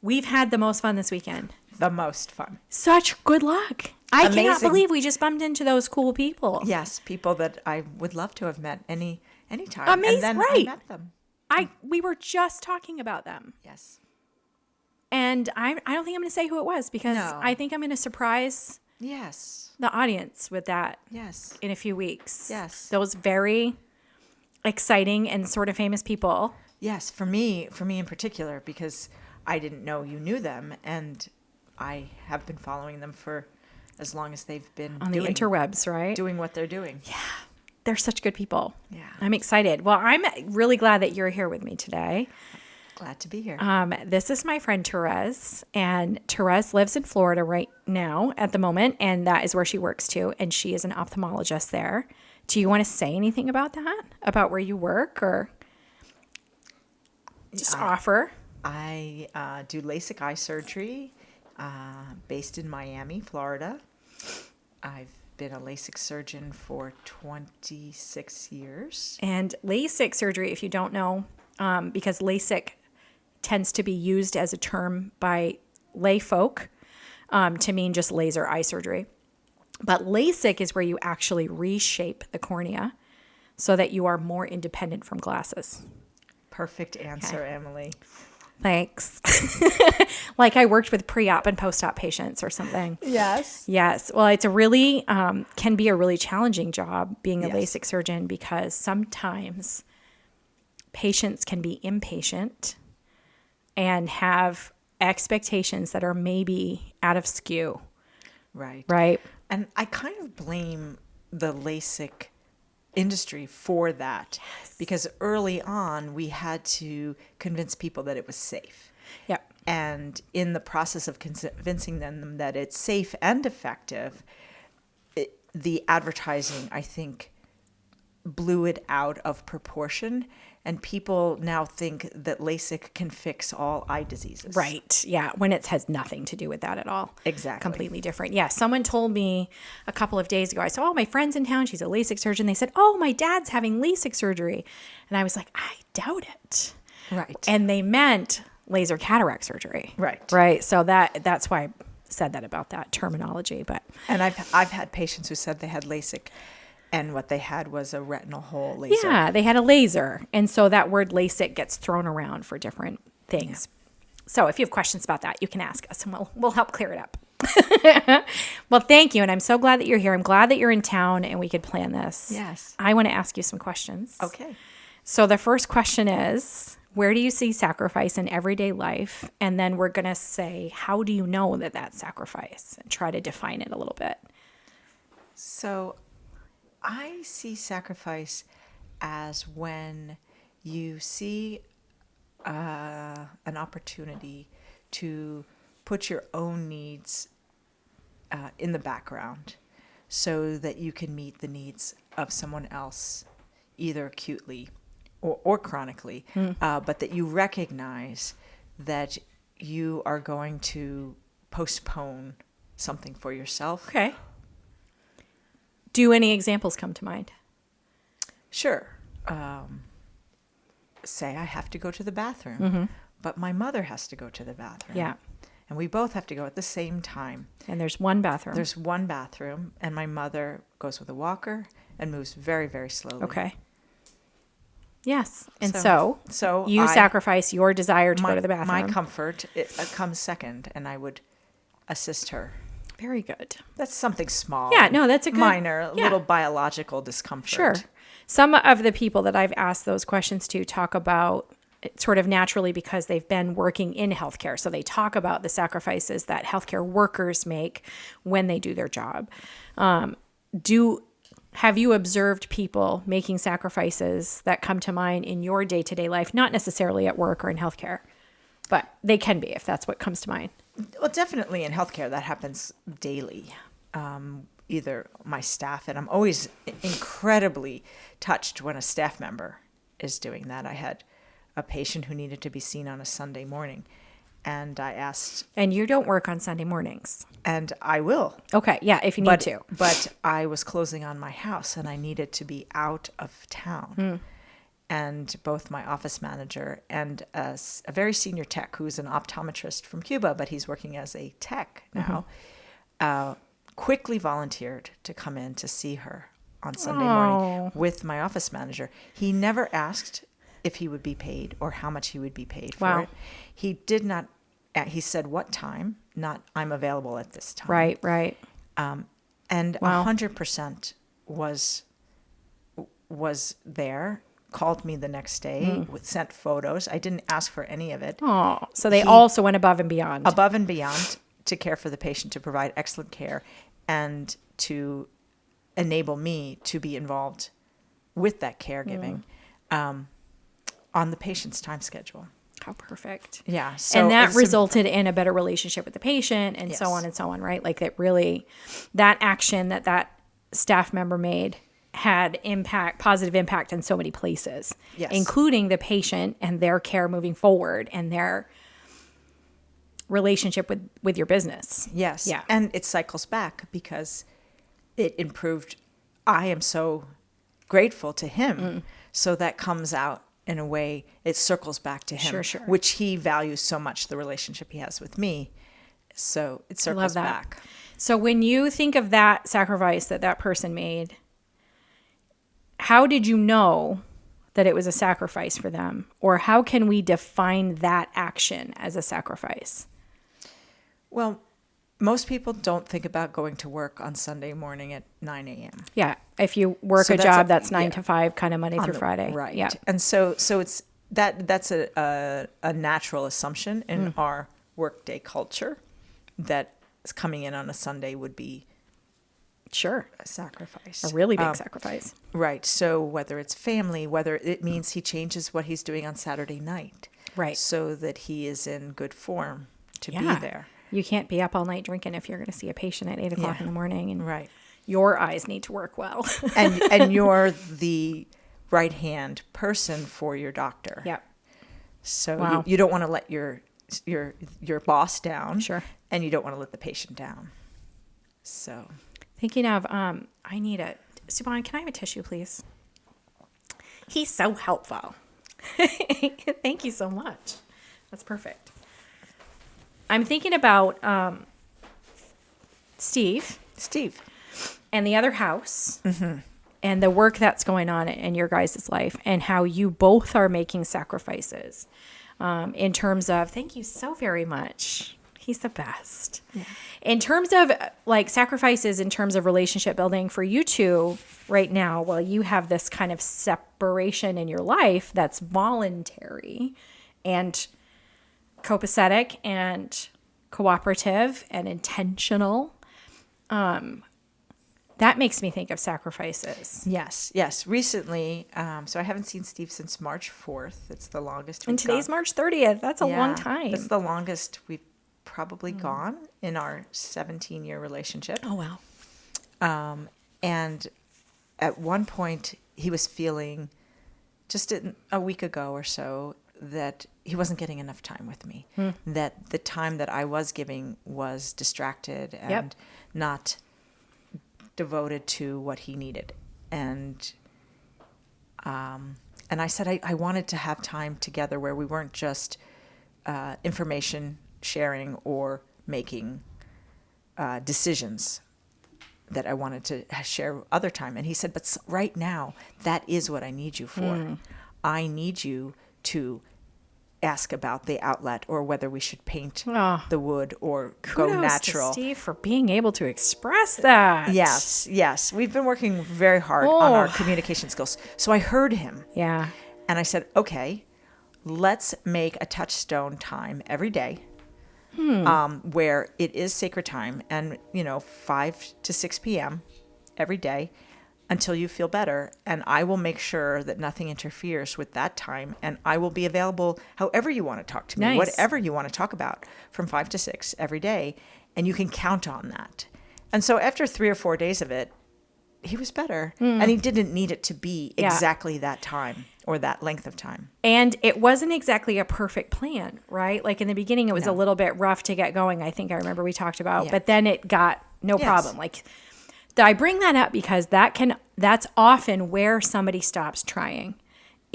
We've had the most fun this weekend. The most fun. Such good luck. I Amazing. cannot believe we just bumped into those cool people. Yes, people that I would love to have met anytime. Amazing, And then right. I met them. We were just talking about them. Yes. And I don't think I'm going to say who it was because No. I think I'm going to surprise Yes. the audience with that Yes. in a few weeks. Yes. Those very exciting and sort of famous people. Yes, for me in particular, because I didn't know you knew them, and I have been following them for as long as they've been On the interwebs, right? doing what they're doing. Yeah. They're such good people. Yeah. I'm excited. Well, I'm really glad that you're here with me today. Glad to be here. This is my friend Therese, and Therese lives in Florida right now at the moment, and that is where she works too, and she is an ophthalmologist there. Do you want to say anything about that? About where you work, or just offer? I do LASIK eye surgery based in Miami, Florida. I've been a LASIK surgeon for 26 years. And LASIK surgery, if you don't know, because LASIK tends to be used as a term by lay folk to mean just laser eye surgery. But LASIK is where you actually reshape the cornea so that you are more independent from glasses. Perfect answer, Okay. Emily. Thanks. Like I worked with pre-op and post-op patients or something. Yes. Yes. Well, it's a really, can be a really challenging job being a Yes. LASIK surgeon because sometimes patients can be impatient and have expectations that are maybe out of skew, Right. right? And I kind of blame the LASIK industry for that because early on we had to convince people that it was safe. Yep. And in the process of convincing them that it's safe and effective, the advertising, I think, blew it out of proportion. And people now think that LASIK can fix all eye diseases. Right. Yeah. When it has nothing to do with that at all. Exactly. Completely different. Yeah. Someone told me a couple of days ago, I said, oh, my friend's in town. She's a LASIK surgeon. They said, oh, my dad's having LASIK surgery. And I was like, I doubt it. Right. And they meant laser cataract surgery. Right. Right. So that's why I said that about that terminology. But And I've had patients who said they had LASIK and what they had was a retinal hole laser. yeah, they had a laser. And so that word LASIK gets thrown around for different things. Yeah. So if you have questions about that, you can ask us and we'll help clear it up. Well, thank you. And I'm so glad that you're here. I'm glad that you're in town and we could plan this. Yes. I want to ask you some questions. Okay. So the first question is, where do you see sacrifice in everyday life? And then we're going to say, how do you know that that's sacrifice? And try to define it a little bit. So I see sacrifice as when you see an opportunity to put your own needs in the background so that you can meet the needs of someone else, either acutely or chronically, but that you recognize that you are going to postpone something for yourself. Okay. Do any examples come to mind? Sure. Say I have to go to the bathroom, but my mother has to go to the bathroom. Yeah. And we both have to go at the same time. And there's one bathroom. There's one bathroom, and my mother goes with a walker and moves very, very slowly. Okay. Yes. And so So you sacrifice your desire to go to the bathroom. My comfort comes second, and I would assist her. Very good. That's something small. Yeah, no, that's a good... minor, yeah. little biological discomfort. Sure. Some of the people that I've asked those questions to talk about it sort of naturally because they've been working in healthcare. So they talk about the sacrifices that healthcare workers make when they do their job. Have you observed people making sacrifices that come to mind in your day-to-day life, not necessarily at work or in healthcare, but they can be if that's what comes to mind? Well, definitely in healthcare, that happens daily. Either my staff, and I'm always incredibly touched when a staff member is doing that. I had a patient who needed to be seen on a Sunday morning, and I asked... And you don't work on Sunday mornings. And I will. Okay, yeah, if you need to. But I was closing on my house, and I needed to be out of town. and both my office manager and a very senior tech who's an optometrist from Cuba, but he's working as a tech now, quickly volunteered to come in to see her on Sunday morning with my office manager. He never asked if he would be paid or how much he would be paid for it. He did not. He said what time, not I'm available at this time. Right. And 100% was there. Called me the next day, sent photos. I didn't ask for any of it. Oh, so they also went above and beyond. Above and beyond to care for the patient, to provide excellent care, and to enable me to be involved with that caregiving on the patient's time schedule. How perfect. Yeah. So and that resulted in a better relationship with the patient and so on, right? Like that action that staff member made had positive impact in so many places, including the patient and their care moving forward and their relationship with your business. Yes. Yeah. And it cycles back because it improved. I am so grateful to him. So that comes out in a way, it circles back to him, which he values so much, the relationship he has with me. So it circles back. So when you think of that sacrifice that person made, how did you know that it was a sacrifice for them? Or how can we define that action as a sacrifice? Well, most people don't think about going to work on Sunday morning at 9 a.m. Yeah. If you work a job that's 9 to 5, kind of Monday through Friday. Right. Yeah. And so it's that's a natural assumption in our workday culture that coming in on a Sunday would be a sacrifice. A really big sacrifice. Right. So whether it's family, whether it means he changes what he's doing on Saturday night. Right. So that he is in good form to be there. You can't be up all night drinking if you're going to see a patient at 8 o'clock in the morning. And your eyes need to work well. and you're the right-hand person for your doctor. Yeah. So you don't want to let your boss down. Sure. And you don't want to let the patient down. So... Thinking of, I need Subhan, can I have a tissue, please? He's so helpful. Thank you so much. That's perfect. I'm thinking about Steve. And the other house. And the work that's going on in your guys' life and how you both are making sacrifices in terms of, thank you so very much. He's the best. Yeah. In terms of like sacrifices, in terms of relationship building for you two right now, while you have this kind of separation in your life that's voluntary and copacetic and cooperative and intentional, that makes me think of sacrifices. Yes. Recently, so I haven't seen Steve since March 4th. It's the longest. And today's March 30th. That's a long time. That's the longest we've probably gone in our 17-year relationship. Oh, wow. And at one point, he was feeling, just a week ago or so, that he wasn't getting enough time with me. That the time that I was giving was distracted and not devoted to what he needed. And I said I wanted to have time together where we weren't just information sharing or making decisions, that I wanted to share other time. And he said, but right now, that is what I need you for. I need you to ask about the outlet or whether we should paint the wood or go natural. Kudos to Steve for being able to express that. Yes. We've been working very hard on our communication skills. So I heard him. Yeah. And I said, okay, let's make a touchstone time every day. Where it is sacred time and, 5 to 6 p.m. every day until you feel better. And I will make sure that nothing interferes with that time. And I will be available however you want to talk to me, whatever you want to talk about from 5 to 6 every day. And you can count on that. And so after 3 or 4 days of it, he was better. And he didn't need it to be exactly that time or that length of time. And it wasn't exactly a perfect plan, right? Like in the beginning, it was a little bit rough to get going. I think I remember we talked about, but then it got no problem. Like I bring that up because that's often where somebody stops trying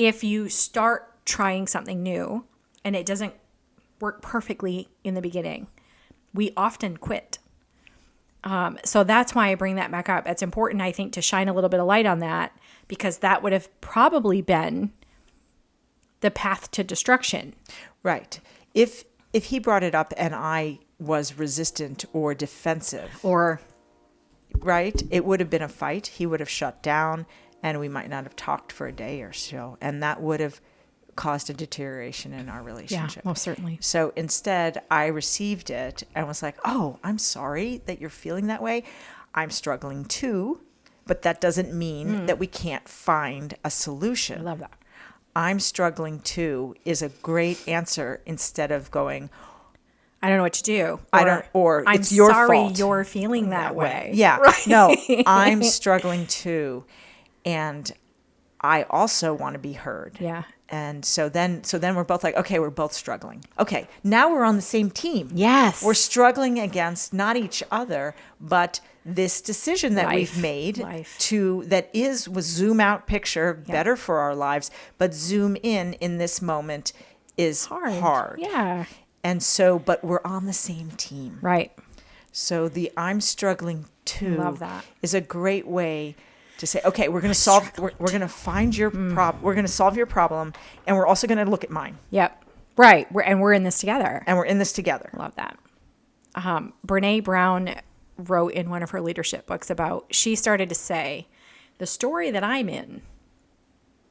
if you start trying something new and it doesn't work perfectly in the beginning, we often quit. So that's why I bring that back up. It's important, I think, to shine a little bit of light on that, because that would have probably been the path to destruction. Right. If he brought it up and I was resistant or defensive, Or, right, it would have been a fight. He would have shut down, and we might not have talked for a day or so, and that would have caused a deterioration in our yeah, relationship. most certainly. So instead, I received it and was like, oh, I'm sorry that you're feeling that way. I'm struggling too, but that doesn't mean that we can't find a solution. I love that. I'm struggling too is a great answer, instead of going, I don't know what to do. or I'm it's your sorry fault you're feeling that way. Yeah. Right. No, I'm struggling too. And I also want to be heard. Yeah. And so then we're both like, okay, we're both struggling. Okay, now we're on the same team. Yes. We're struggling against not each other, but this decision that we've made that was zoom out picture, better for our lives, but zoom in this moment is hard. Yeah. And so, but we're on the same team. Right. So the I'm struggling too Love that. is a great way to say, okay, we're going to solve, we're going to find your problem. We're going to solve your problem. And we're also going to look at mine. Yep. Right. We're in this together. And we're in this together. Love that. Brene Brown wrote in one of her leadership books she started to say, the story that I'm in,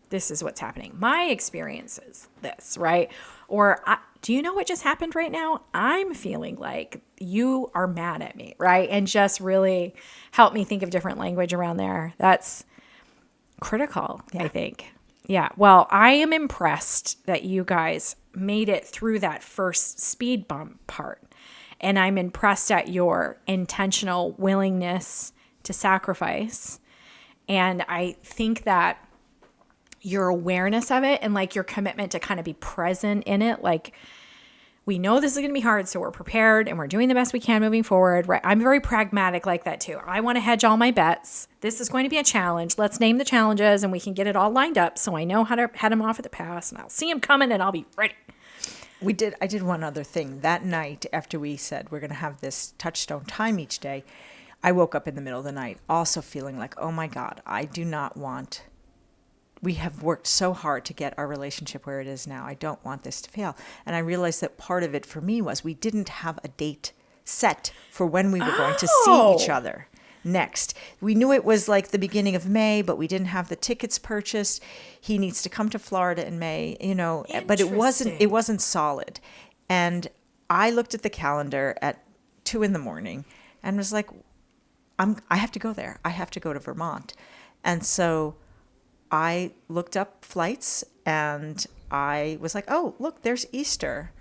this is what's happening. My experience is this, right? Or do you know what just happened right now? I'm feeling like you are mad at me, right? And just really help me think of different language around there. That's critical, I think. Yeah. Well, I am impressed that you guys made it through that first speed bump part. And I'm impressed at your intentional willingness to sacrifice. And I think that your awareness of it and like your commitment to kind of be present in it, like, we know this is going to be hard, so we're prepared and we're doing the best we can moving forward, right? I'm very pragmatic like that too. I want to hedge all my bets. This is going to be a challenge. Let's name the challenges and we can get it all lined up so I know how to head them off at the pass, and I'll see them coming and I'll be ready. I did one other thing. That night, after we said we're going to have this touchstone time each day, I woke up in the middle of the night also feeling like, oh my God, we have worked so hard to get our relationship where it is now. I don't want this to fail. And I realized that part of it for me was we didn't have a date set for when we were going to see each other next. We knew it was like the beginning of May, but we didn't have the tickets purchased. He needs to come to Florida in May, but it wasn't solid. And I looked at the calendar at 2 a.m. and was like, I have to go there. I have to go to Vermont. And so I looked up flights and I was like, oh, look, there's Easter.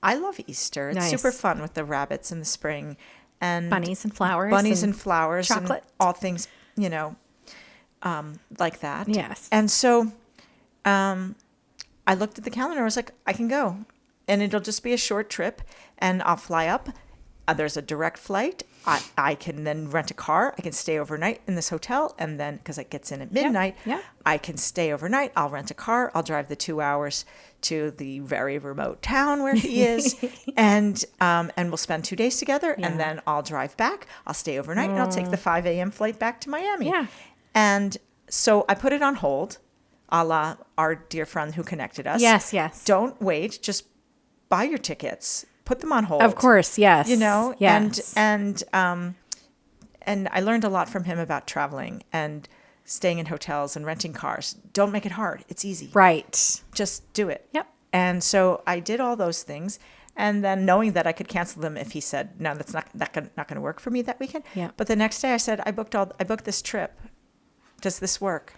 I love Easter. It's super fun with the rabbits in the spring and bunnies and flowers, chocolate, and all things, like that. Yes. And so, I looked at the calendar. I was like, I can go, and it'll just be a short trip, and I'll fly up. There's a direct flight. I can then rent a car. I can stay overnight in this hotel, and then because it gets in at midnight, I can stay overnight. I'll rent a car. I'll drive the 2 hours to the very remote town where he is, and we'll spend 2 days together. And then I'll drive back. I'll stay overnight, and I'll take the 5 a.m. flight back to Miami. Yeah. And so I put it on hold, a la our dear friend who connected us. Yes. Don't wait. Just buy your tickets. Put them on hold. Of course, yes. Yes. And I learned a lot from him about traveling and staying in hotels and renting cars. Don't make it hard. It's easy. Right. Just do it. Yep. And so I did all those things, and then knowing that I could cancel them if he said, no, that's not going to work for me that weekend. Yeah. But the next day I said, I booked this trip. Does this work?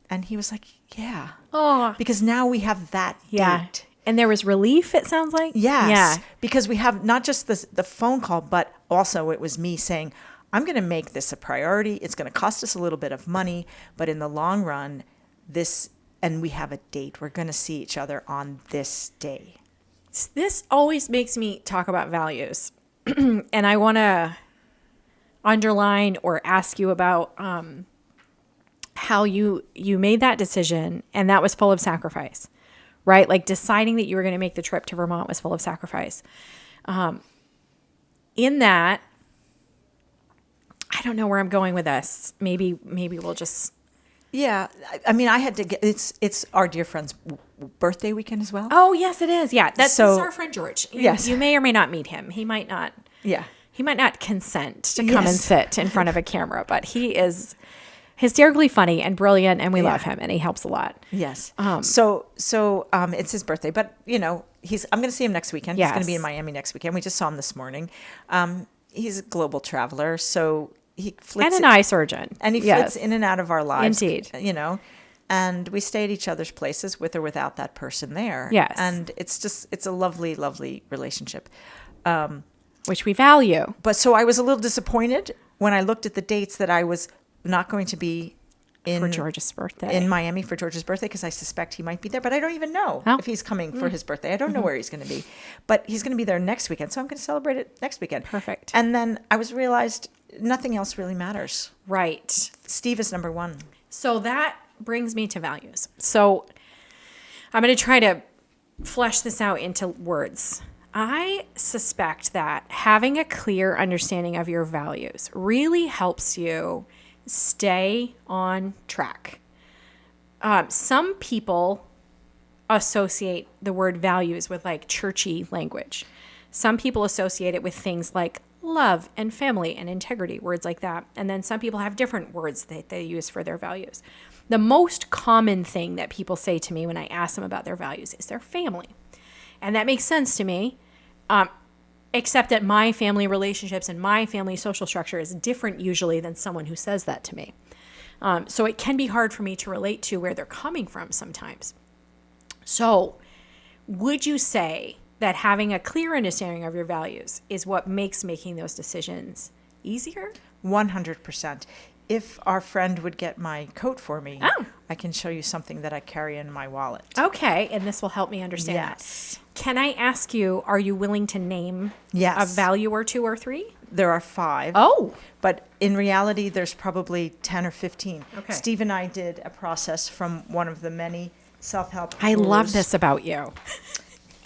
And he was like, yeah. Oh. Because now we have that date. And there was relief, it sounds like? Yes. Yeah. Because we have not just the phone call, but also it was me saying, I'm going to make this a priority. It's going to cost us a little bit of money, but in the long run, and we have a date. We're going to see each other on this day. This always makes me talk about values. And I want to underline or ask you about how you made that decision, and that was full of sacrifice, right? Like deciding that you were going to make the trip to Vermont was full of sacrifice. In that, I don't know where I'm going with this. Maybe we'll just. Yeah, I mean, I had to get it's our dear friend's birthday weekend as well. Oh yes, it is. Yeah, that's So- our friend George. Yes. You may or may not meet him. He might not. Yeah. He might not consent to come and Yes. sit in front of a camera, but he is hysterically funny and brilliant, and we love him, and he helps a lot. Yes. So it's his birthday, but I'm going to see him next weekend. He's going to be in Yes. Miami next weekend. We just saw him this morning. He's a global traveler, so he flits And an eye surgeon. and he Yes. flits in and out of our lives. Indeed. And we stay at each other's places with or without that person there. Yes. And it's a lovely, lovely relationship. Which we value. But so I was a little disappointed when I looked at the dates that I was not going to be For George's birthday. in Miami for George's birthday, because I suspect he might be there, but I don't even know Oh. if he's coming for his birthday. I don't know where he's going to be, but he's going to be there next weekend, so I'm going to celebrate it next weekend. Perfect. And then I realized nothing else really matters. Right. Steve is number one. So that brings me to values. So I'm going to try to flesh this out into words. I suspect that having a clear understanding of your values really helps you stay on track. Some people associate the word values with like churchy language. Some people associate it with things like love and family and integrity, words like that. And then some people have different words that they use for their values. The most common thing that people say to me when I ask them about their values is their family. And that makes sense to me, except that my family relationships and my family social structure is different usually than someone who says that to me. So it can be hard for me to relate to where they're coming from sometimes. So would you say that having a clear understanding of your values is what makes making those decisions easier? 100%. If our friend would get my coat for me, Oh. I can show you something that I carry in my wallet. Okay, and this will help me understand Yes. that. Can I ask you, are you willing to name Yes. a value or two or three? There are 5. Oh, But in reality, there's probably 10 or 15. Okay. Steve and I did a process from one of the many self-help I love gurus. this about you.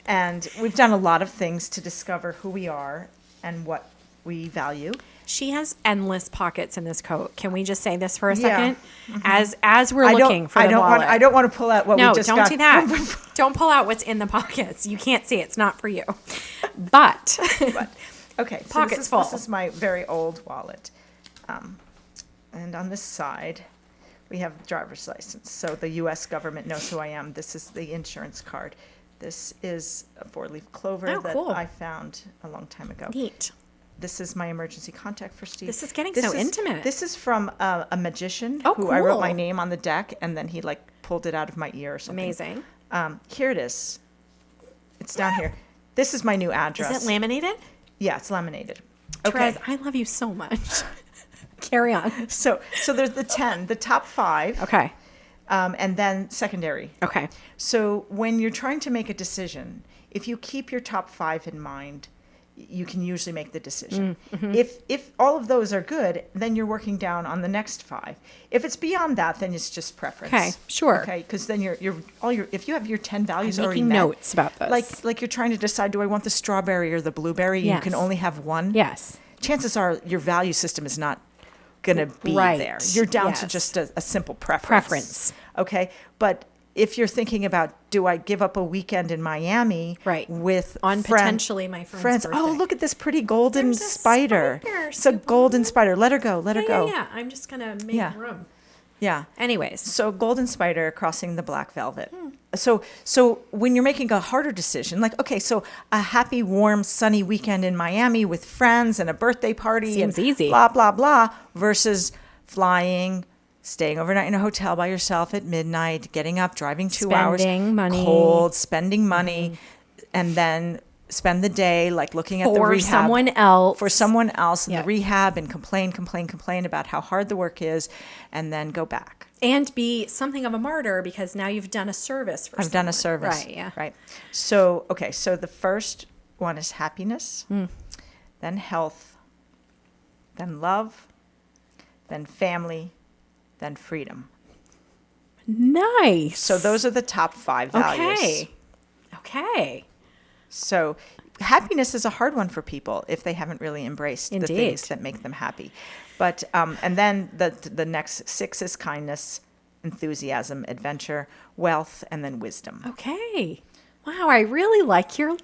And we've done a lot of things to discover who we are and what we value. She has endless pockets in this coat. Can we just say this for a Yeah. second? As we're looking for the wallet. I don't want to pull out what No, we just don't got. do that. Don't pull out what's in the pockets. You can't see. It's not for you. But Okay, so Pockets full. this is my very old wallet. And on this side, we have the driver's license. So the U.S. government knows who I am. This is the insurance card. This is a 4-leaf clover Oh, that cool. I found a long time ago. neat. This is my emergency contact for Steve. This is getting so intimate. This is from a magician Oh, who I wrote my cool. name on the deck, and then he pulled it out of my ear or something. Amazing. Here it is. It's down here. This is my new address. Is it laminated? Yeah, it's laminated. Therese, I love you so much. Carry on. So there's the 10, the top 5, Okay. and then secondary. Okay. So when you're trying to make a decision, if you keep your top 5 in mind, you can usually make the decision. If all of those are good, then you're working down on the next 5. If it's beyond that, then it's just preference. Okay, sure. Okay, because then if you have your 10 values I'm already making met, notes about this. like you're trying to decide, do I want the strawberry or the blueberry? And Yes. you can only have one. Yes. Chances are your value system is not going to be Right. there. You're down to Yes. just a simple preference. Preference. Okay. But if you're thinking about, do I give up a weekend in Miami Right. with On potentially my friend's Oh, birthday. look at this pretty golden There's a spider. spider. It's a golden spider. Let her go. Let her Yeah, go. yeah. I'm just gonna make Yeah. room. Yeah. Anyways. So golden spider crossing the black velvet. So when you're making a harder decision, like, okay, so a happy, warm, sunny weekend in Miami with friends and a birthday party Seems and easy. blah, blah, blah, versus flying, staying overnight in a hotel by yourself at midnight, getting up, driving 2 hours, Spending money. cold, spending money, and then spend the day looking at the For rehab someone else. for someone else in Yep. the rehab and complain about how hard the work is, and then go back. And be something of a martyr because now you've done a service for I've done a someone. service. Right, yeah. Right. So, okay. So the first one is happiness, then health, then love, then family, then freedom. Nice. So those are the top 5 values. Okay. So happiness is a hard one for people if they haven't really embraced the Indeed. things that make them happy. But and then the next 6 is kindness, enthusiasm, adventure, wealth, and then wisdom. Okay. Wow, I really like your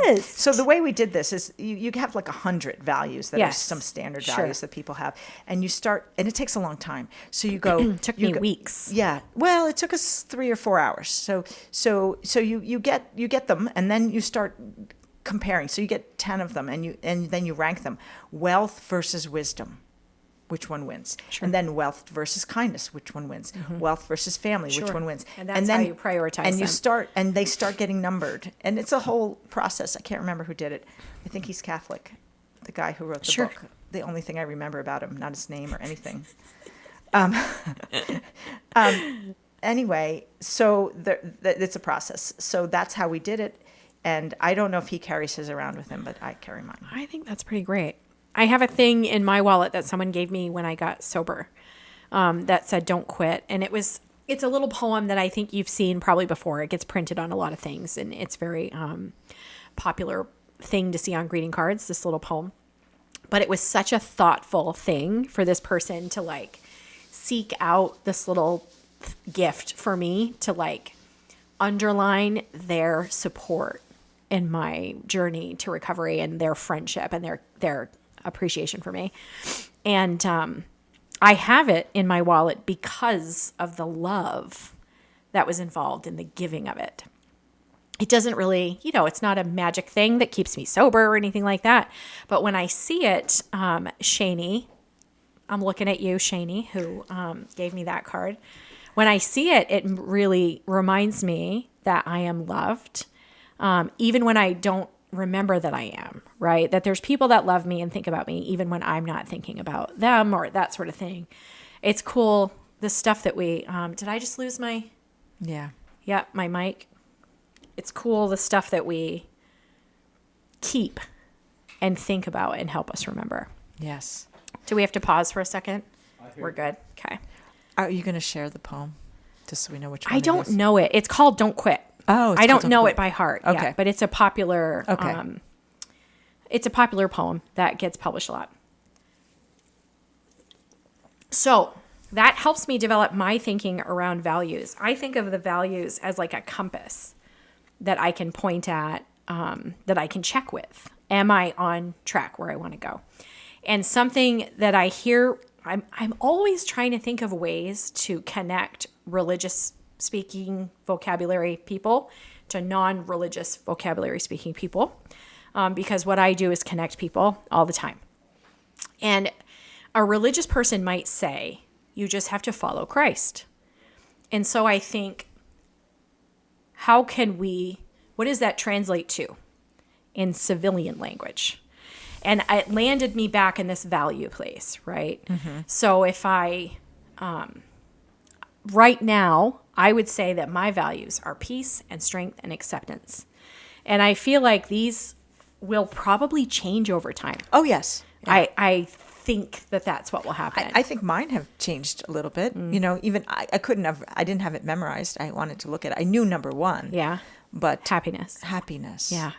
list. So the way we did this is you have like 100 values that are Yes. some standard Sure. values that people have, and you start, and it takes a long time. So you go. Took you me go- weeks. Yeah. Well, it took us 3 or 4 hours. So you get them, and then you start comparing. So you get 10 of them, and then you rank them: wealth versus wisdom. Which one wins? Sure. And then wealth versus kindness, which one wins? Wealth versus family, which Sure. one wins? And that's then how you prioritize And them. they start getting numbered, and it's a whole process. I can't remember who did it. I think he's Catholic, the guy who wrote the Sure. book. The only thing I remember about him, not his name or anything. Anyway, so it's a process. So that's how we did it, and I don't know if he carries his around with him, but I carry mine. I think that's pretty great. I have a thing in my wallet that someone gave me when I got sober that said, "Don't quit." And it's a little poem that I think you've seen probably before. It gets printed on a lot of things, and it's very popular thing to see on greeting cards, this little poem. But it was such a thoughtful thing for this person to like seek out this little gift for me to like underline their support in my journey to recovery and their friendship and their appreciation for me. And I have it in my wallet because of the love that was involved in the giving of it. It doesn't really, it's not a magic thing that keeps me sober or anything like that. But when I see it, Shani, I'm looking at you, Shani, who gave me that card. When I see it, it really reminds me that I am loved, even when I don't remember that I am, right? That there's people that love me and think about me, even when I'm not thinking about them or that sort of thing. It's cool. The stuff that we, did I just lose my, Yeah. my mic? It's cool. The stuff that we keep and think about and help us remember. Yes. Do we have to pause for a second? We're good. Okay. Are you going to share the poem, just so we know which one? I don't know it. It's called Don't Quit. Oh, I don't know it by heart. Okay. Yeah, but it's a popular Okay. it's a popular poem that gets published a lot. So that helps me develop my thinking around values. I think of the values as like a compass that I can point at, that I can check with. Am I on track where I want to go? And something that I hear, I'm always trying to think of ways to connect religious speaking vocabulary people to non-religious vocabulary speaking people, because what I do is connect people all the time. And a religious person might say, you just have to follow Christ. And so I think, what does that translate to in civilian language? And it landed me back in this value place, right? Mm-hmm. So if right now, I would say that my values are peace and strength and acceptance. And I feel like these will probably change over time. Oh, yes. Yeah. I think that that's what will happen. I think mine have changed a little bit. Even I didn't have it memorized. I wanted to look at it. I knew number 1. Yeah. But Happiness. happiness. Yeah.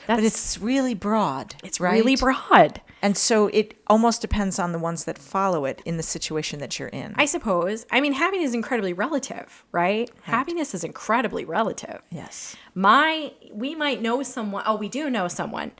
But it's really broad. It's right? really broad. And so it almost depends on the ones that follow it in the situation that you're in. I suppose. I mean, happiness is incredibly relative, right? Happiness is incredibly relative. Yes. We might know someone, we do know someone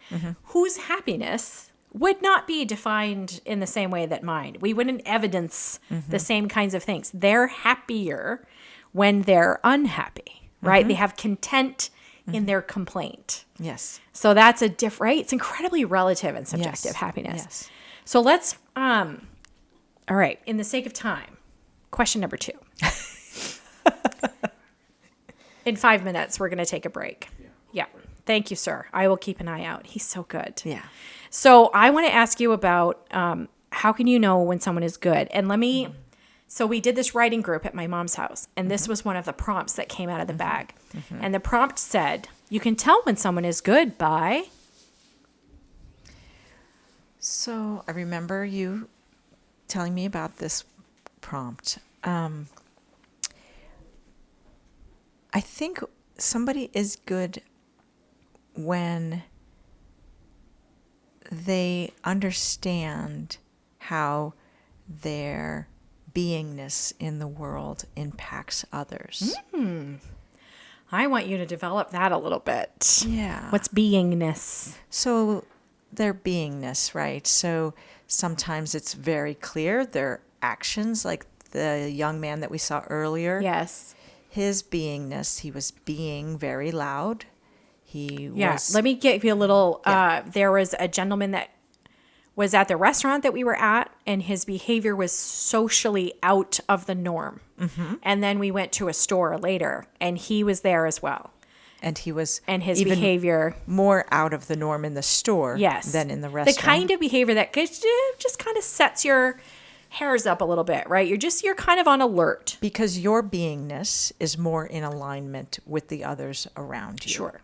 whose happiness would not be defined in the same way that mine. We wouldn't evidence the same kinds of things. They're happier when they're unhappy, right? They have content in their complaint. Yes. So that's right? It's incredibly relative and subjective, Yes. happiness. Yes. So let's, all right, in the sake of time, question number 2. In 5 minutes, we're going to take a break. Yeah. Thank you, sir. I will keep an eye out. He's so good. Yeah. So I want to ask you about how can you know when someone is good? And so we did this writing group at my mom's house, and this was one of the prompts that came out of the bag. And the prompt said, you can tell when someone is good by... So I remember you telling me about this prompt. I think somebody is good when they understand how their beingness in the world impacts others. I want you to develop that a little bit. Yeah. What's beingness? So their beingness, right? So sometimes it's very clear, their actions, like the young man that we saw earlier. Yes. His beingness, he was being very loud. Yeah. Was Let me give you a little. Yeah. There was a gentleman that was at the restaurant that we were at, and his behavior was socially out of the norm. Mm-hmm. And then we went to a store later, and he was there as well. and he was And his even behavior, more out of the norm in the store yes, than in the restaurant. The kind of behavior that just kind of sets your hairs up a little bit, right? You're kind of on alert. Because your beingness is more in alignment with the others around you. Sure.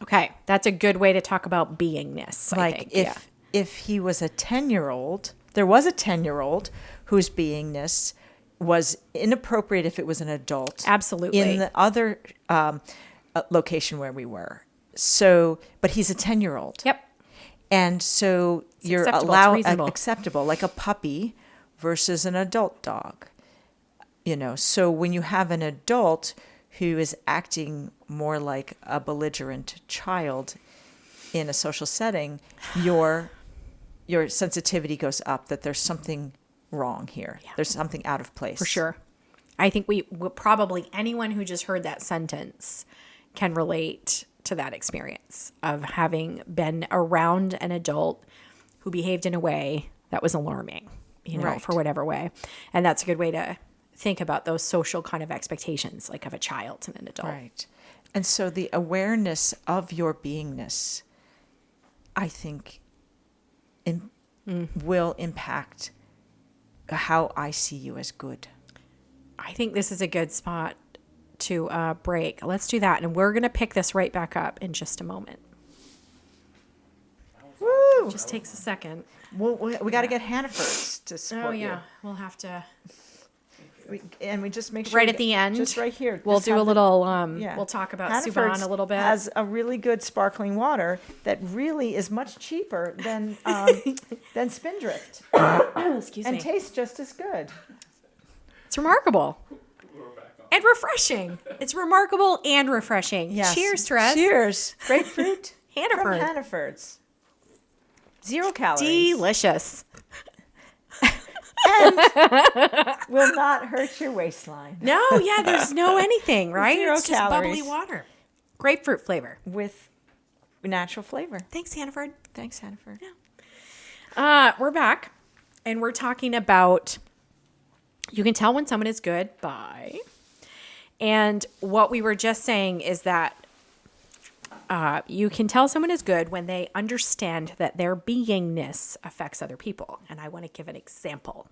Okay, that's a good way to talk about beingness. Like I think. if he was a 10-year-old, there was a 10-year-old whose beingness was inappropriate if it was an adult. Absolutely. In the other location where we were. So, but he's a 10-year-old. Yep. And so you're acceptable. It's reasonable. acceptable, like a puppy versus an adult dog. So when you have an adult who is acting more like a belligerent child in a social setting, your sensitivity goes up that there's something wrong here. Yeah. There's something out of place. For sure. I think we probably anyone who just heard that sentence can relate to that experience of having been around an adult who behaved in a way that was alarming, Right. for whatever way. And that's a good way to think about those social kind of expectations, like of a child and an adult. Right. And so the awareness of your beingness, I think, will impact how I see you as good. I think this is a good spot to break. Let's do that. And we're going to pick this right back up in just a moment. Woo! It just takes a second. We got to get Hannaford's to support Oh, yeah. you. We'll have to. We just make sure Right at the end. just right here. We'll just do have a the- little, yeah. we'll talk about Hannaford's Suban a little bit. has a really good sparkling water that really is much cheaper than Spindrift Excuse and me. tastes just as good. It's remarkable. And refreshing. It's remarkable and refreshing. Yes. Cheers, Therese. Cheers. Grapefruit from Hannaford. Hannaford's. 0 calories. Delicious. And will not hurt your waistline. No, yeah, there's no anything, right? 0 It's just bubbly calories. water. Grapefruit flavor. With natural flavor. Thanks, Hannaford. Thanks, Hannaford. We're back, and we're talking about you can tell when someone is good by, and what we were just saying is that you can tell someone is good when they understand that their beingness affects other people. And I want to give an example.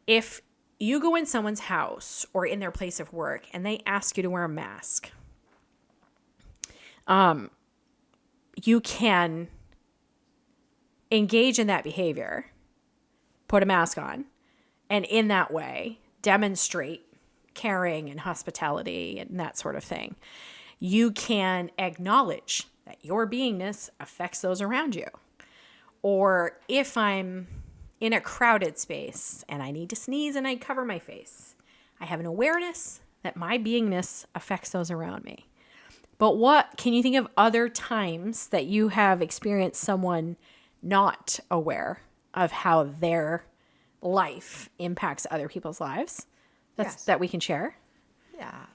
If you go in someone's house or in their place of work and they ask you to wear a mask, you can engage in that behavior, put a mask on, and in that way demonstrate caring and hospitality and that sort of thing. You can acknowledge that your beingness affects those around you. Or if I'm in a crowded space and I need to sneeze and I cover my face, I have an awareness that my beingness affects those around me. But what can you think of other times that you have experienced someone not aware of how their life impacts other people's lives? Yes. That we can share? Yeah.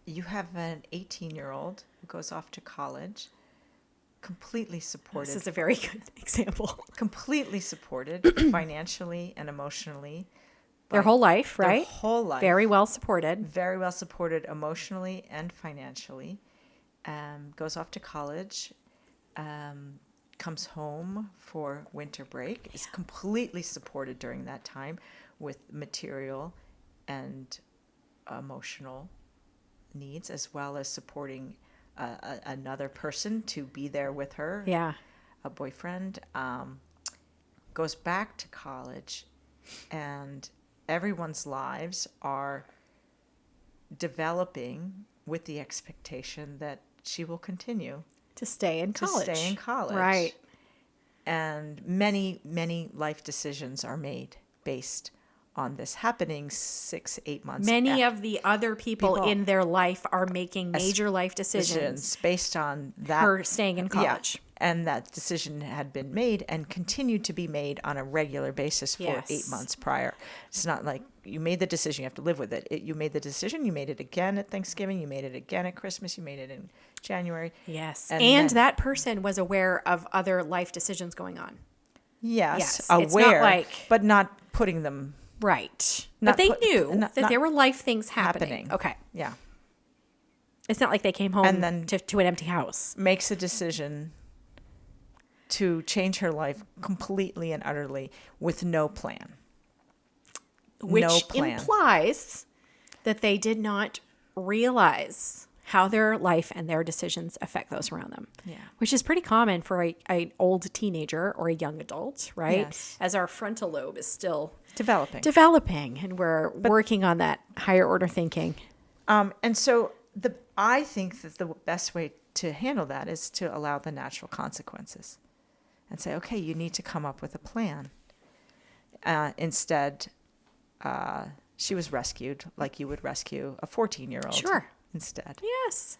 You have an 18-year-old who goes off to college, completely supported. This is a very good example. Completely supported financially and emotionally. Their whole life, right? Their whole life. Very well supported. Very well supported emotionally and financially. Goes off to college. Comes home for winter break. Is completely supported during that time with material and emotional needs, as well as supporting another person to be there with her. Yeah. A boyfriend. Goes back to college, and everyone's lives are developing with the expectation that she will continue To stay in college. to stay in college. Right. And many, many life decisions are made based on this happening 6-8 months. Many of the other people in their life are making major life decisions based on that. her staying in college. Yeah, and that decision had been made and continued to be made on a regular basis for Yes. 8 months prior. It's not like you made the decision, you have to live with it. You made the decision, you made it again at Thanksgiving, you made it again at Christmas, you made it in January. Yes. And And then- that person was aware of other life decisions going on. Yes, Yes, it's aware, not like- but not putting them Right. Not But they put- knew not- that not there were life things happening. happening. Okay. Yeah. It's not like they came home And then- to an empty house. Makes a decision to change her life completely and utterly with no plan. Which no plan. implies that they did not realize how their life and their decisions affect those around them. Yeah. Which is pretty common for a old teenager or a young adult, right? Yes. As our frontal lobe is still Developing. and we're working on that higher order thinking. And so I think that the best way to handle that is to allow the natural consequences and say, okay, you need to come up with a plan. Instead, she was rescued like you would rescue a 14-year-old. Sure. Instead. Yes.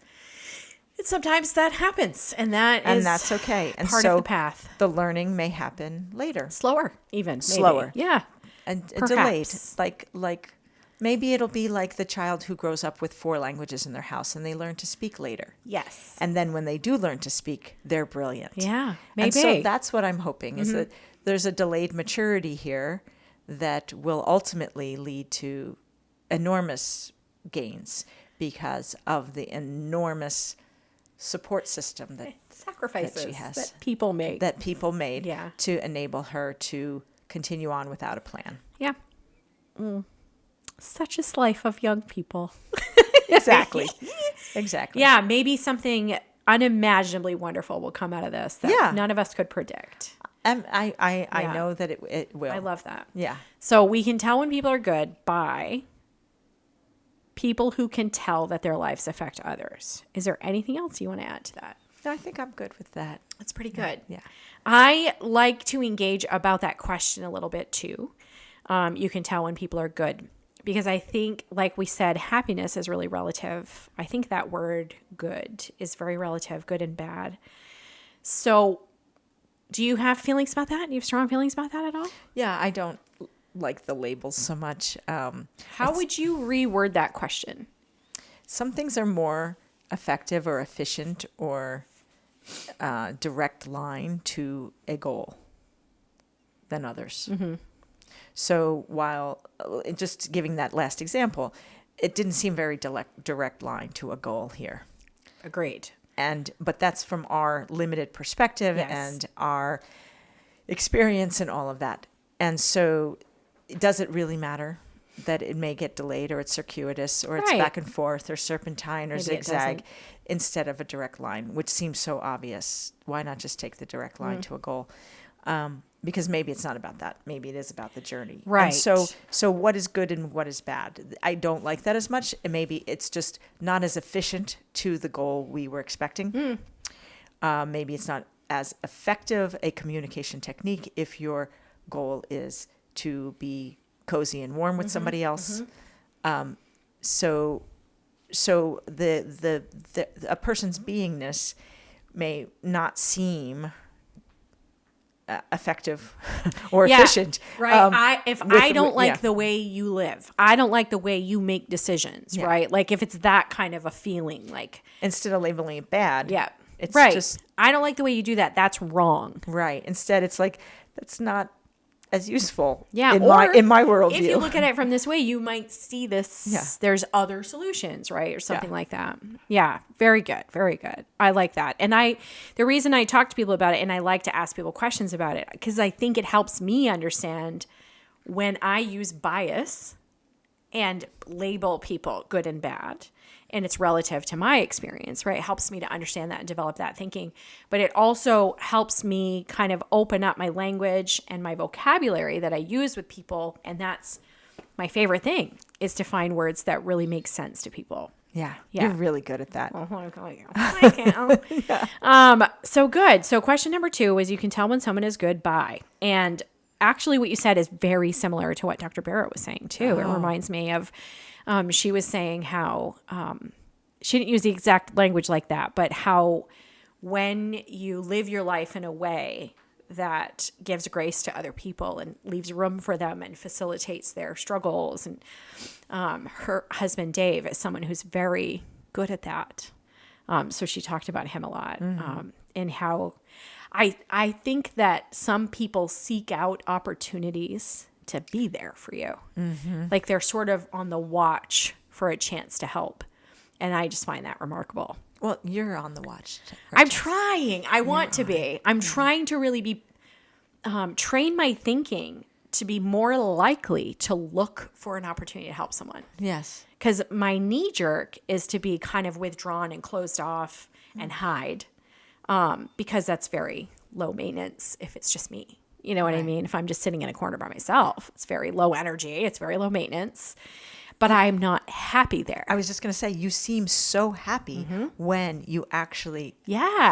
And sometimes that happens, and that's okay. And part so of the path. the learning may happen later. Slower, even. Maybe. Slower. Yeah. And Perhaps. delayed. Like maybe it'll be like the child who grows up with 4 languages in their house and they learn to speak later. Yes. And then when they do learn to speak, they're brilliant. Yeah. Maybe. And so that's what I'm hoping is that there's a delayed maturity here that will ultimately lead to enormous gains because of the enormous support system that sacrifices she has. that people make. that people made Yeah. to enable her to continue on without a plan. Yeah. Such is life of young people. Exactly. Exactly. Yeah, maybe something unimaginably wonderful will come out of this that none of us could predict. I Yeah. know that it will. I love that. Yeah. So we can tell when people are good by people who can tell that their lives affect others. Is there anything else you want to add to that? No, I think I'm good with that. That's pretty good. Yeah. I like to engage about that question a little bit too. You can tell when people are good because I think, like we said, happiness is really relative. I think that word good is very relative, good and bad. So do you have feelings about that? Do you have strong feelings about that at all? Yeah, I don't like the labels so much. How would you reword that question? Some things are more effective or efficient or direct line to a goal than others. Mm-hmm. So while just giving that last example, it didn't seem very direct line to a goal here. Agreed. But that's from our limited perspective Yes. and our experience and all of that. And so does it really matter that it may get delayed or it's circuitous or it's Right. back and forth or serpentine or Maybe it zigzag doesn't. instead of a direct line, which seems so obvious? Why not just take the direct line to a goal? Because maybe it's not about that. Maybe it is about the journey. Right. And so what is good and what is bad? I don't like that as much. And maybe it's just not as efficient to the goal we were expecting. Maybe it's not as effective a communication technique if your goal is to be cozy and warm with somebody else. So a person's beingness may not seem effective or efficient. Right. If I don't like yeah. the way you live, I don't like the way you make decisions, Yeah. right? Like if it's that kind of a feeling, like, Instead of labeling it bad. yeah, It's right. just I don't like the way you do that. That's wrong. right. Instead, it's like that's not as useful. Yeah. In or my worldview. if you look at it from this way, you might see this. Yeah. There's other solutions, right, or something Yeah. like that. Yeah. Very good. Very good. I like that. And the reason I talk to people about it, and I like to ask people questions about it, because I think it helps me understand when I use bias and label people good and bad. And it's relative to my experience, right? It helps me to understand that and develop that thinking. But it also helps me kind of open up my language and my vocabulary that I use with people. And that's my favorite thing is to find words that really make sense to people. Yeah. Yeah. You're really good at that. I can't. So good. So question number 2 is you can tell when someone is good by. And actually what you said is very similar to what Dr. Barrett was saying too. It reminds me of, she was saying how, she didn't use the exact language like that, but how when you live your life in a way that gives grace to other people and leaves room for them and facilitates their struggles. And her husband, Dave, is someone who's very good at that. So she talked about him a lot, and how I think that some people seek out opportunities to be there for you. Like they're sort of on the watch for a chance to help. And I just find that remarkable. Well, you're on the watch. I'm trying. I want to be. I'm trying to really be, train my thinking to be more likely to look for an opportunity to help someone. Yes. Because my knee jerk is to be kind of withdrawn and closed off and hide, because that's very low maintenance if it's just me. You know what I mean? If I'm just sitting in a corner by myself, it's very low energy. It's very low maintenance. But I'm not happy there. I was just going to say, you seem so happy when you actually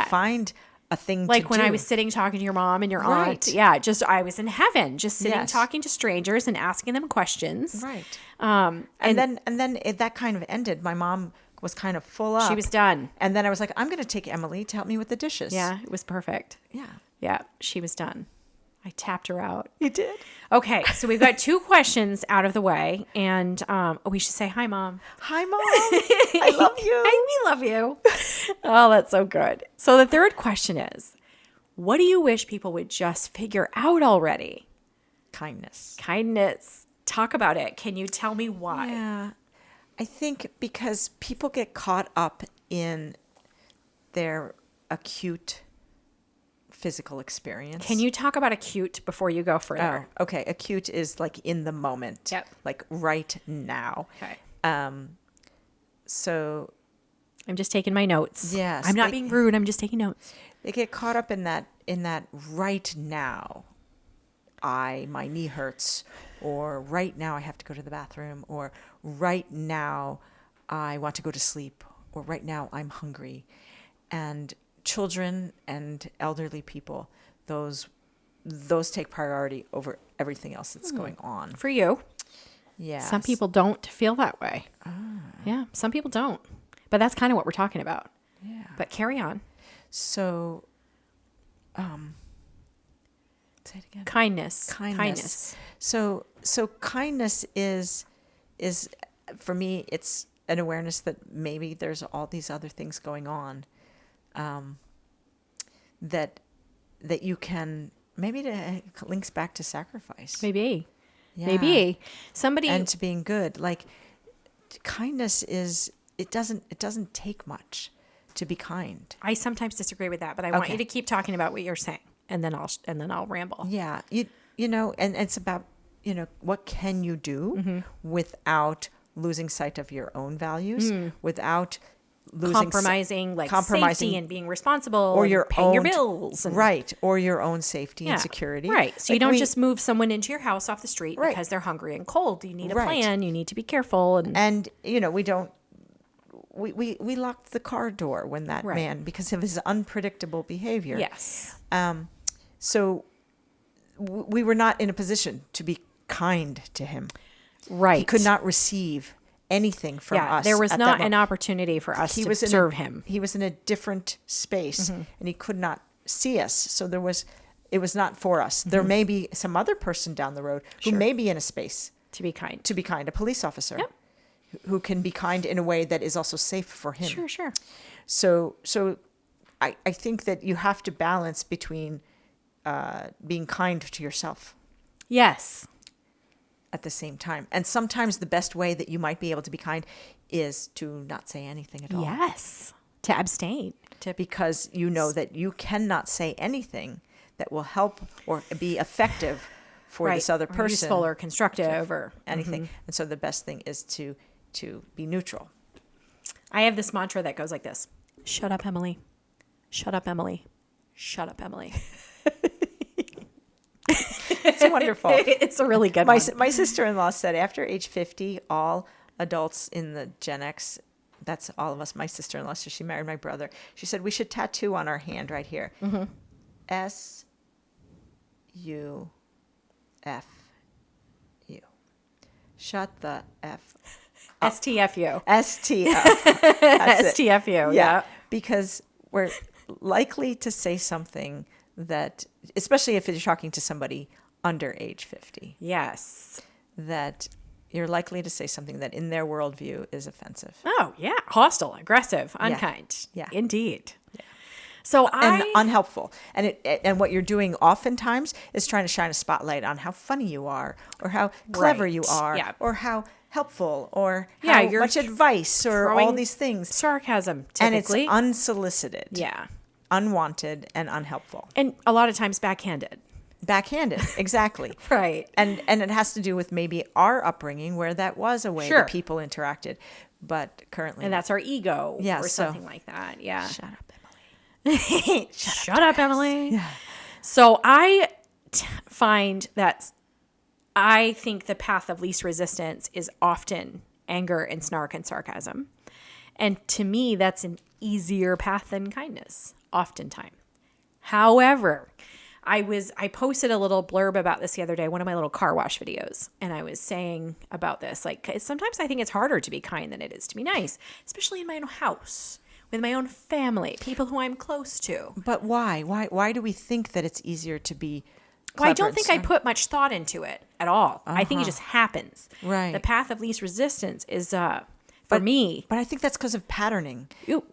find a thing to do. Like when I was sitting talking to your mom and your aunt. Yeah, just I was in heaven, just sitting talking to strangers and asking them questions. Right. And then that kind of ended. My mom was kind of full up. she was done. And then I was like, I'm going to take Emily to help me with the dishes. Yeah, it was perfect. Yeah. Yeah, she was done. I tapped her out. You did? Okay, so we've got 2 questions out of the way, and we should say hi, Mom. Hi, Mom. I love you. We love you. Oh, that's so good. So the third question is, what do you wish people would just figure out already? Kindness. Kindness. Talk about it. Can you tell me why? Yeah. I think because people get caught up in their acute physical experience. Can you talk about acute before you go further? Oh, okay. Acute is like in the moment. Yep. Like right now. Okay. So I'm just taking my notes. Yes, I'm not being rude. I'm just taking notes. they get caught up in that right now. My knee hurts, or right now I have to go to the bathroom, or right now I want to go to sleep, or right now I'm hungry. And children and elderly people, those take priority over everything else that's going on. For you. Yeah. Some people don't feel that way. Yeah, some people don't. But that's kind of what we're talking about. Yeah. But carry on. So, say it again. Kindness. So kindness is for me, it's an awareness that maybe there's all these other things going on, that you can, maybe it links back to sacrifice. Maybe. Yeah. Maybe. Somebody. And to being good. Like kindness is, it doesn't take much to be kind. I sometimes disagree with that, but I want you to keep talking about what you're saying, and then I'll ramble. Yeah. You know, and it's about, what can you do without losing sight of your own values, without compromising safety and being responsible, or and your paying own, your bills, and, right? Or your own safety and security, right? So like you don't just move someone into your house off the street because they're hungry and cold. You need a plan. You need to be careful, and we don't. We locked the car door when that man, because of his unpredictable behavior. Yes. So we were not in a position to be kind to him. Right. He could not receive anything from us. There was not an opportunity for us to serve him. He was in a different space, and he could not see us. So it was not for us. There may be some other person down the road who may be in a space to be kind. A police officer who can be kind in a way that is also safe for him. Sure. So I think that you have to balance between being kind to yourself. Yes. At the same time. And sometimes the best way that you might be able to be kind is to not say anything at all. Yes. To abstain. Because you know that you cannot say anything that will help or be effective for this other person. Or useful or constructive or anything. And so the best thing is to be neutral. I have this mantra that goes like this. Shut up, Emily. Shut up, Emily. Shut up, Emily. It's wonderful. It's a really good My one. my sister-in-law said after age 50, all adults in the Gen X, that's all of us, my sister-in-law, so she married my brother. She said we should tattoo on our hand right here. SUFU. Shut the F. STFU. STF. That's it. STFU. Yeah. Because we're likely to say something that, especially if you're talking to somebody under age 50, Yes. that you're likely to say something that in their worldview is offensive. Oh, yeah. Hostile, aggressive, unkind. Yeah. Indeed. So And unhelpful. And what you're doing oftentimes is trying to shine a spotlight on how funny you are, or how clever Right. you are, Yeah. or how helpful, or Yeah, how you're much advice, or all throwing these things. sarcasm, And it's typically. unsolicited, Yeah. unwanted, and unhelpful. And a lot of times backhanded. Backhanded, exactly. Right. And it has to do with maybe our upbringing where that was a way Sure. that people interacted. But currently, And that's our ego Yeah, or so- something like that. Yeah. shut up, Emily. Shut up, Emily. So I find that I think the path of least resistance is often anger and snark and sarcasm. And to me, that's an easier path than kindness, oftentimes. However, I posted a little blurb about this the other day, one of my little car wash videos, and I was saying about this, like, sometimes I think it's harder to be kind than it is to be nice, especially in my own house, with my own family, people who I'm close to. But why? Why do we think that it's easier to be Well, I clever don't think I and put much thought into it at all. I think it just happens. Right. The path of least resistance is, for me, But I think that's because of patterning.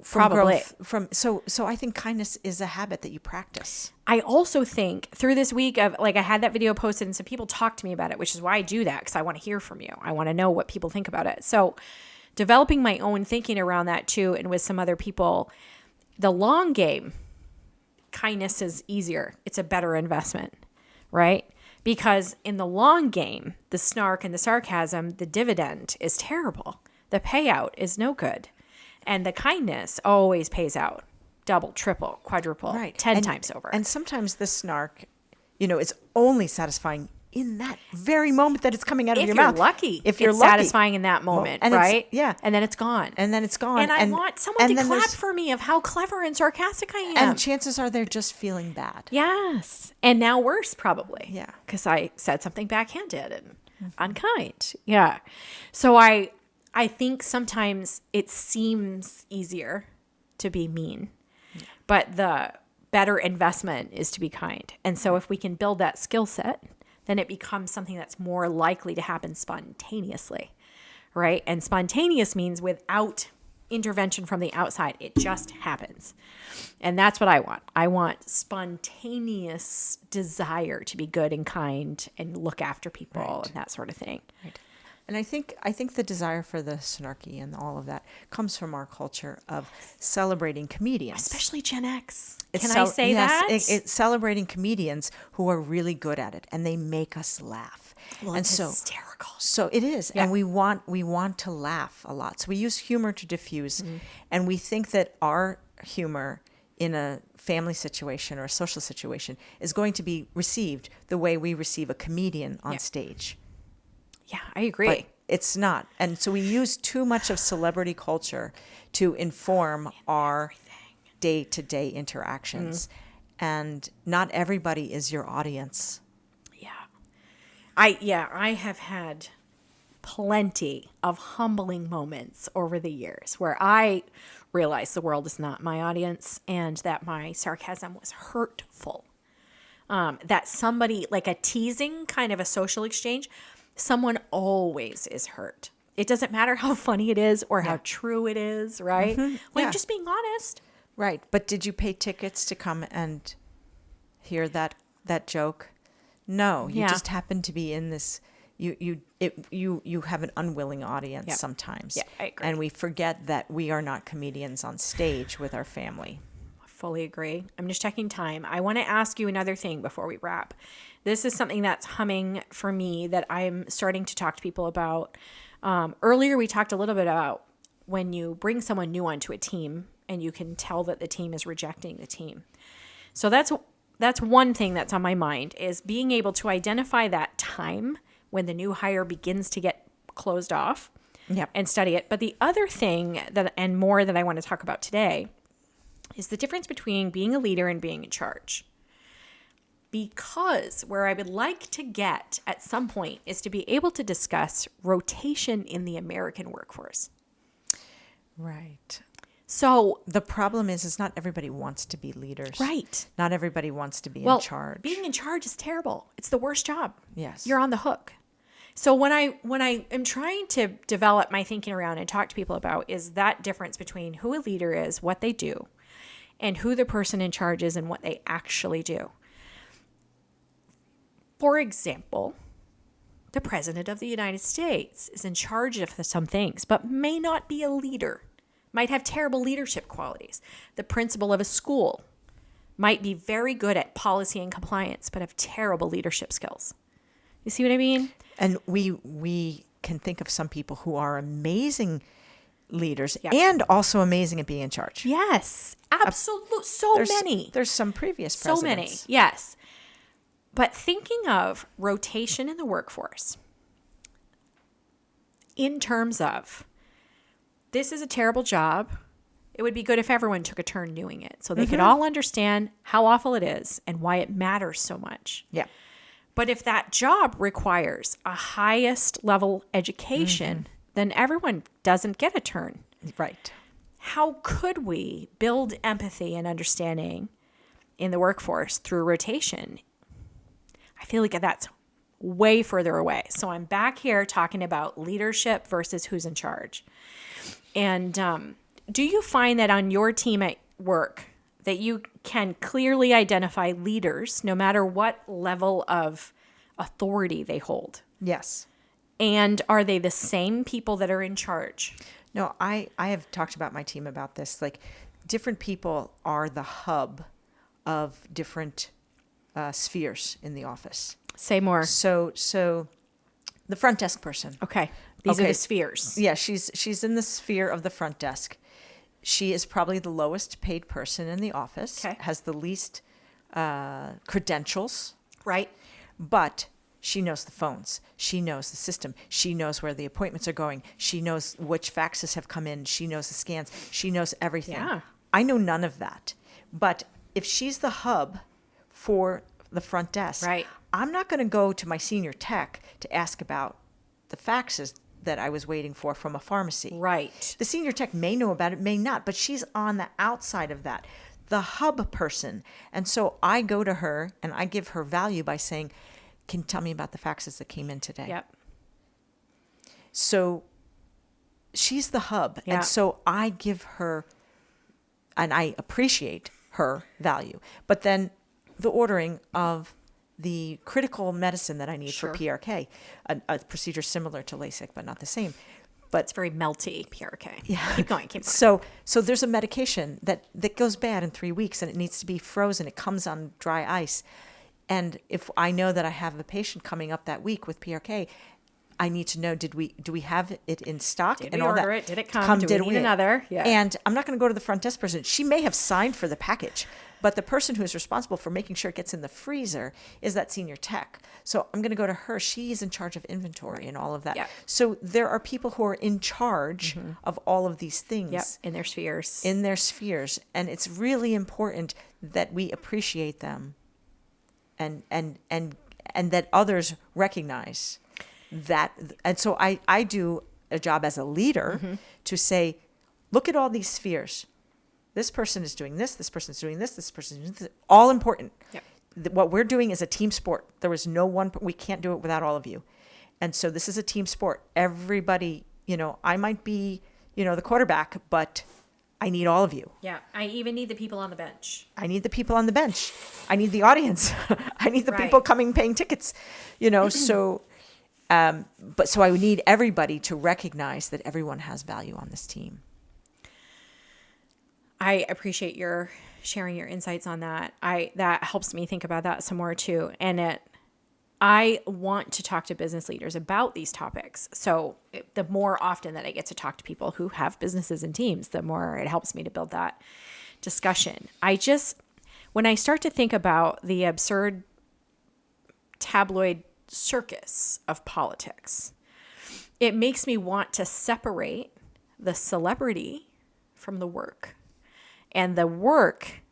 probably. Growth, so I think kindness is a habit that you practice. I also think through this week of, like, I had that video posted and some people talked to me about it, which is why I do that, because I want to hear from you. I want to know what people think about it. So developing my own thinking around that too, and with some other people, the long game, kindness is easier. It's a better investment, right? Because in the long game, the snark and the sarcasm, the dividend is terrible. The payout is no good. And the kindness always pays out. Double, triple, quadruple, Right. 10 And- times over. And sometimes the snark, is only satisfying in that very moment that it's coming out of if your you're mouth. lucky, If you're it's lucky. satisfying in that moment, and it's- right? yeah. And then it's gone. And then it's gone. And I want someone to then clap there's- for me of how clever and sarcastic I am. And chances are they're just feeling bad. Yes. And now worse, probably. Yeah. Because I said something backhanded and unkind. Yeah. So I think sometimes it seems easier to be mean, but the better investment is to be kind. And so if we can build that skill set, then it becomes something that's more likely to happen spontaneously, right? And spontaneous means without intervention from the outside. It just happens. And that's what I want. I want spontaneous desire to be good and kind and look after people and that sort of thing. Right. And I think the desire for the snarky and all of that comes from our culture of celebrating comedians. Especially Gen X. It's Can I say yes, that? It's celebrating comedians who are really good at it, and they make us laugh. Well, and it's so, hysterical. so it is, Yeah. and we want to laugh a lot. So we use humor to diffuse, and we think that our humor in a family situation or a social situation is going to be received the way we receive a comedian on stage. Yeah, I agree. But it's not. And so we use too much of celebrity culture to inform our day-to-day interactions. And not everybody is your audience. I have had plenty of humbling moments over the years where I realized the world is not my audience and that my sarcasm was hurtful. That somebody, like a teasing kind of a social exchange, someone always is hurt. It doesn't matter how funny it is or how true it is, right? When Yeah. I'm just being honest. Right. But did you pay tickets to come and hear that joke? No. You Yeah. just happen to be in this. You have an unwilling audience sometimes. Yeah, I agree. And we forget that we are not comedians on stage with our family. Fully agree. I'm just checking time. I want to ask you another thing before we wrap. This is something that's humming for me that I'm starting to talk to people about. Earlier, we talked a little bit about when you bring someone new onto a team and you can tell that the team is rejecting the team. So that's that's one thing that's on my mind, is being able to identify that time when the new hire begins to get closed off Yep. and study it. But the other thing that, and more that I want to talk about today, is the difference between being a leader and being in charge. Because where I would like to get at some point is to be able to discuss rotation in the American workforce. Right. So, The problem is not everybody wants to be leaders. right. Not everybody wants to be Well, in charge. being in charge is terrible. It's the worst job. Yes. You're on the hook. So when I am trying to develop my thinking around and talk to people about is that difference between who a leader is, what they do, and who the person in charge is and what they actually do. For example, the President of the United States is in charge of some things, but may not be a leader, might have terrible leadership qualities. The principal of a school might be very good at policy and compliance, but have terrible leadership skills. You see what I mean? And we can think of some people who are amazing leaders Yeah. and also amazing at being in charge. Yes, absolutely. So many. There's some previous So many. presidents. Yes. But thinking of rotation in the workforce in terms of this is a terrible job. It would be good if everyone took a turn doing it so they could all understand how awful it is and why it matters so much. Yeah. But if that job requires a highest level education, then everyone doesn't get a turn. Right. How could we build empathy and understanding in the workforce through rotation? I feel like that's way further away. So I'm back here talking about leadership versus who's in charge. And do you find that on your team at work that you can clearly identify leaders no matter what level of authority they hold? Yes. And are they the same people that are in charge? No, I have talked about my team about this. Like, different people are the hub of different spheres in the office. Say more. So the front desk person. Okay. These are Okay. the spheres. Yeah, she's in the sphere of the front desk. She is probably the lowest paid person in the office. Okay. Has the least credentials, Right? but she knows the phones. She knows the system. She knows where the appointments are going. She knows which faxes have come in. She knows the scans. She knows everything. Yeah. I know none of that. But if she's the hub for the front desk, Right. I'm not going to go to my senior tech to ask about the faxes that I was waiting for from a pharmacy. Right. The senior tech may know about it, may not, but she's on the outside of that, the hub person. And so I go to her and I give her value by saying, can you tell me about the faxes that came in today? Yep. So she's the hub. Yeah. And so I give her, and I appreciate her value. But then the ordering of the critical medicine that I need Sure. for PRK, a procedure similar to LASIK, but not the same. But It's very melty, PRK. Yeah. Keep going, keep going. So there's a medication that goes bad in 3 weeks and it needs to be frozen. It comes on dry ice. And if I know that I have a patient coming up that week with PRK, I need to know, do we have it in stock? Did and we all order that. it? Did it come? Do we need another? Yeah. And I'm not going to go to the front desk person. She may have signed for the package, but the person who's responsible for making sure it gets in the freezer is that senior tech. So I'm going to go to her. She's in charge of inventory and all of that. Yeah. So there are people who are in charge of all of these things Yep, in their spheres. in their spheres. And it's really important that we appreciate them and that others recognize that. And so I do a job as a leader to say, look at all these spheres. This person is doing this person is doing this person is doing this. All important. Yep. What we're doing is a team sport. There is no one, we can't do it without all of you. And so this is a team sport. Everybody, I might be, the quarterback, but I need all of you. Yeah, I even need the people on the bench. I need the people on the bench. I need the audience. I need the Right. people coming, paying tickets, so, so I would need everybody to recognize that everyone has value on this team. I appreciate your sharing your insights on that. That helps me think about that some more too. And I want to talk to business leaders about these topics. So the more often that I get to talk to people who have businesses and teams, the more it helps me to build that discussion. when I start to think about the absurd tabloid circus of politics, it makes me want to separate the celebrity from the work. And the work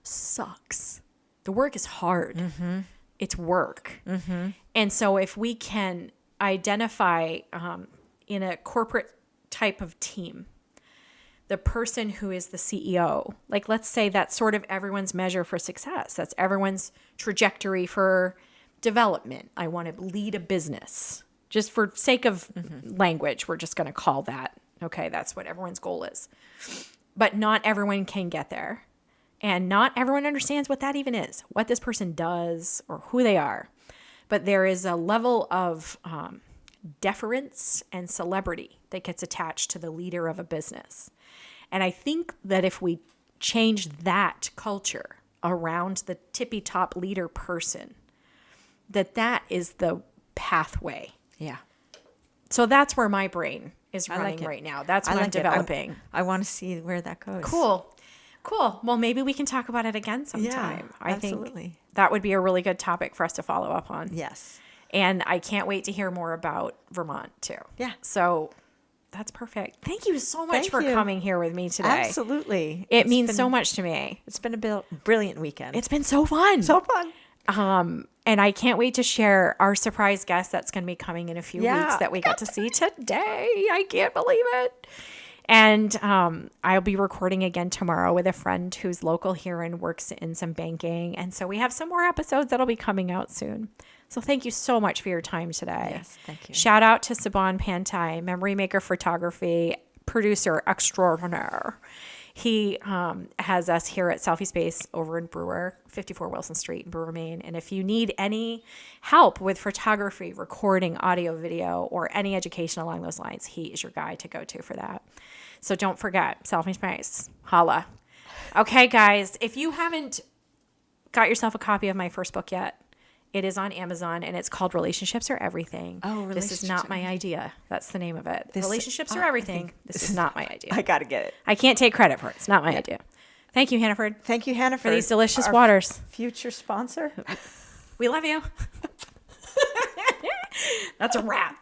sucks. The work is hard. It's work. And so if we can identify in a corporate type of team, the person who is the CEO, like let's say that's sort of everyone's measure for success. That's everyone's trajectory for development. I want to lead a business. Just for sake of language, we're just going to call that. Okay, that's what everyone's goal is. But not everyone can get there. And not everyone understands what that even is, what this person does or who they are. But there is a level of deference and celebrity that gets attached to the leader of a business. And I think that if we change that culture around the tippy top leader person, that is the pathway. Yeah. So that's where my brain is I running like it. right now. That's I what I'm like it. developing. I want to see where that goes. Cool. Well, maybe we can talk about it again sometime. Yeah, I absolutely. think that would be a really good topic for us to follow up on. Yes. And I can't wait to hear more about Vermont too. Yeah. So that's perfect. Thank you so much Thank for you. coming here with me today. Absolutely. It means so much to me. It's been a brilliant weekend. It's been so fun. so fun. And I can't wait to share our surprise guest that's going to be coming in a few weeks that we got to see today. I can't believe it. And I'll be recording again tomorrow with a friend who's local here and works in some banking. And so we have some more episodes that'll be coming out soon. So thank you so much for your time today. Yes, thank you. Shout out to Saban Pantai, Memory Maker Photography, producer extraordinaire. He has us here at Selfie Space over in Brewer, 54 Wilson Street in Brewer, Maine. And if you need any help with photography, recording, audio, video, or any education along those lines, he is your guy to go to for that. So don't forget, Selfie Space, holla. Okay, guys, if you haven't got yourself a copy of my first book yet, it is on Amazon, and it's called Relationships Are Everything. Oh, This is not my idea. That's the name of it. Relationships Are Everything. This is not my idea. I got to get it. I can't take credit for it. It's not my idea. Thank you, Hannaford. Thank you, Hannaford. For these delicious our waters. Future sponsor. We love you. That's a wrap.